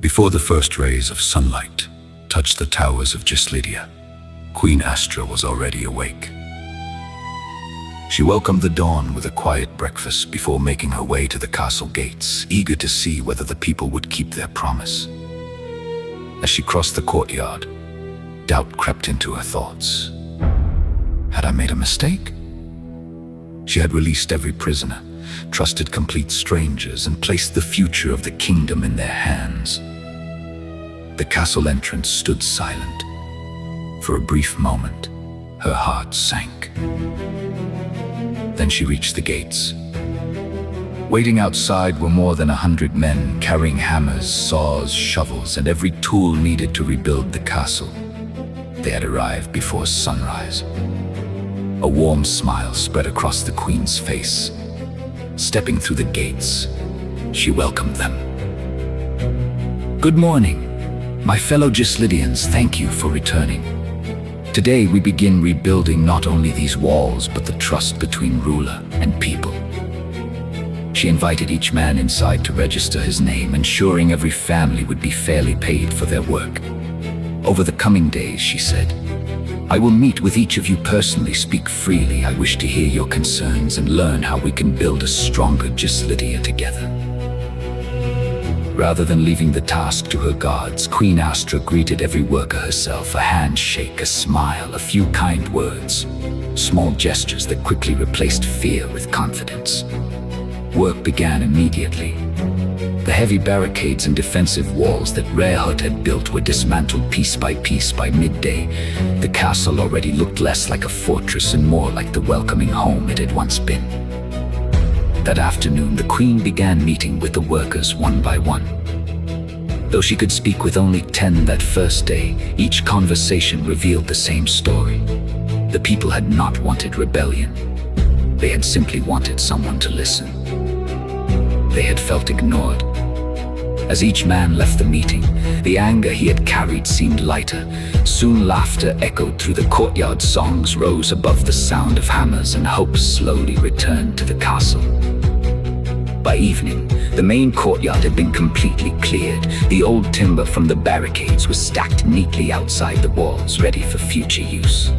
Before the first rays of sunlight touched the towers of Gistlidia, Queen Astra was already awake. She welcomed the dawn with a quiet breakfast before making her way to the castle gates, eager to see whether the people would keep their promise. As she crossed the courtyard, doubt crept into her thoughts. Had I made a mistake? She had released every prisoner, trusted complete strangers, and placed the future of the kingdom in their hands. The castle entrance stood silent. For a brief moment, her heart sank. Then she reached the gates. Waiting outside were more than 100 men carrying hammers, saws, shovels, and every tool needed to rebuild the castle. They had arrived before sunrise. A warm smile spread across the queen's face. Stepping through the gates, she welcomed them. "Good morning, my fellow Gistlidians, thank you for returning. Today we begin rebuilding not only these walls, but the trust between ruler and people." She invited each man inside to register his name, ensuring every family would be fairly paid for their work. "Over the coming days," she said, "I will meet with each of you personally, speak freely. I wish to hear your concerns and learn how we can build a stronger Gistlidia together." Rather than leaving the task to her guards, Queen Astra greeted every worker herself, a handshake, a smile, a few kind words, small gestures that quickly replaced fear with confidence. Work began immediately. The heavy barricades and defensive walls that Rerhuds had built were dismantled piece by piece by midday. The castle already looked less like a fortress and more like the welcoming home it had once been. That afternoon, the queen began meeting with the workers one by one. Though she could speak with only 10 that first day, each conversation revealed the same story. The people had not wanted rebellion. They had simply wanted someone to listen. They had felt ignored. As each man left the meeting, the anger he had carried seemed lighter. Soon laughter echoed through the courtyard, songs rose above the sound of hammers, and hope slowly returned to the castle. By evening, the main courtyard had been completely cleared. The old timber from the barricades was stacked neatly outside the walls, ready for future use.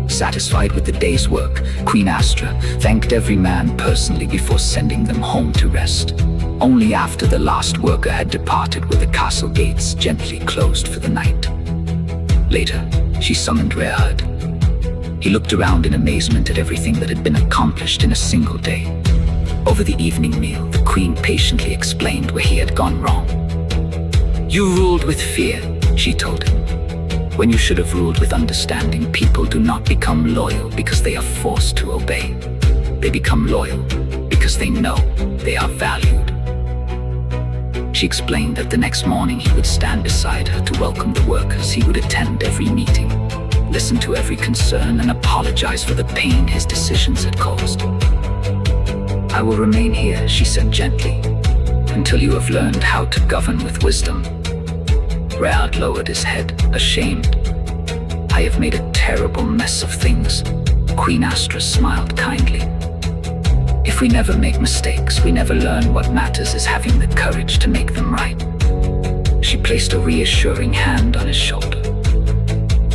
Satisfied with the day's work, Queen Astra thanked every man personally before sending them home to rest. Only after the last worker had departed were the castle gates gently closed for the night. Later, she summoned Rerhuds. He looked around in amazement at everything that had been accomplished in a single day. Over the evening meal, the queen patiently explained where he had gone wrong. "You ruled with fear," she told him, "when you should have ruled with understanding. People do not become loyal because they are forced to obey. They become loyal because they know they are valued." She explained that the next morning he would stand beside her to welcome the workers. He would attend every meeting, listen to every concern, and apologize for the pain his decisions had caused. "I will remain here," she said gently, "until you have learned how to govern with wisdom." Rerhuds lowered his head, ashamed. "I have made a terrible mess of things." Queen Astra smiled kindly. "If we never make mistakes, we never learn. What matters is having the courage to make them right." She placed a reassuring hand on his shoulder.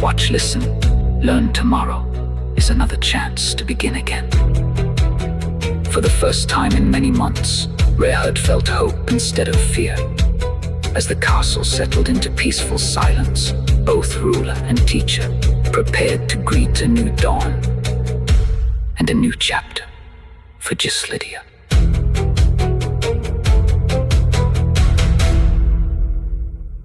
"Watch, listen, learn. Tomorrow is another chance to begin again." For the first time in many months, Rerhuds felt hope instead of fear. As the castle settled into peaceful silence, both ruler and teacher prepared to greet a new dawn and a new chapter for Gistlidia.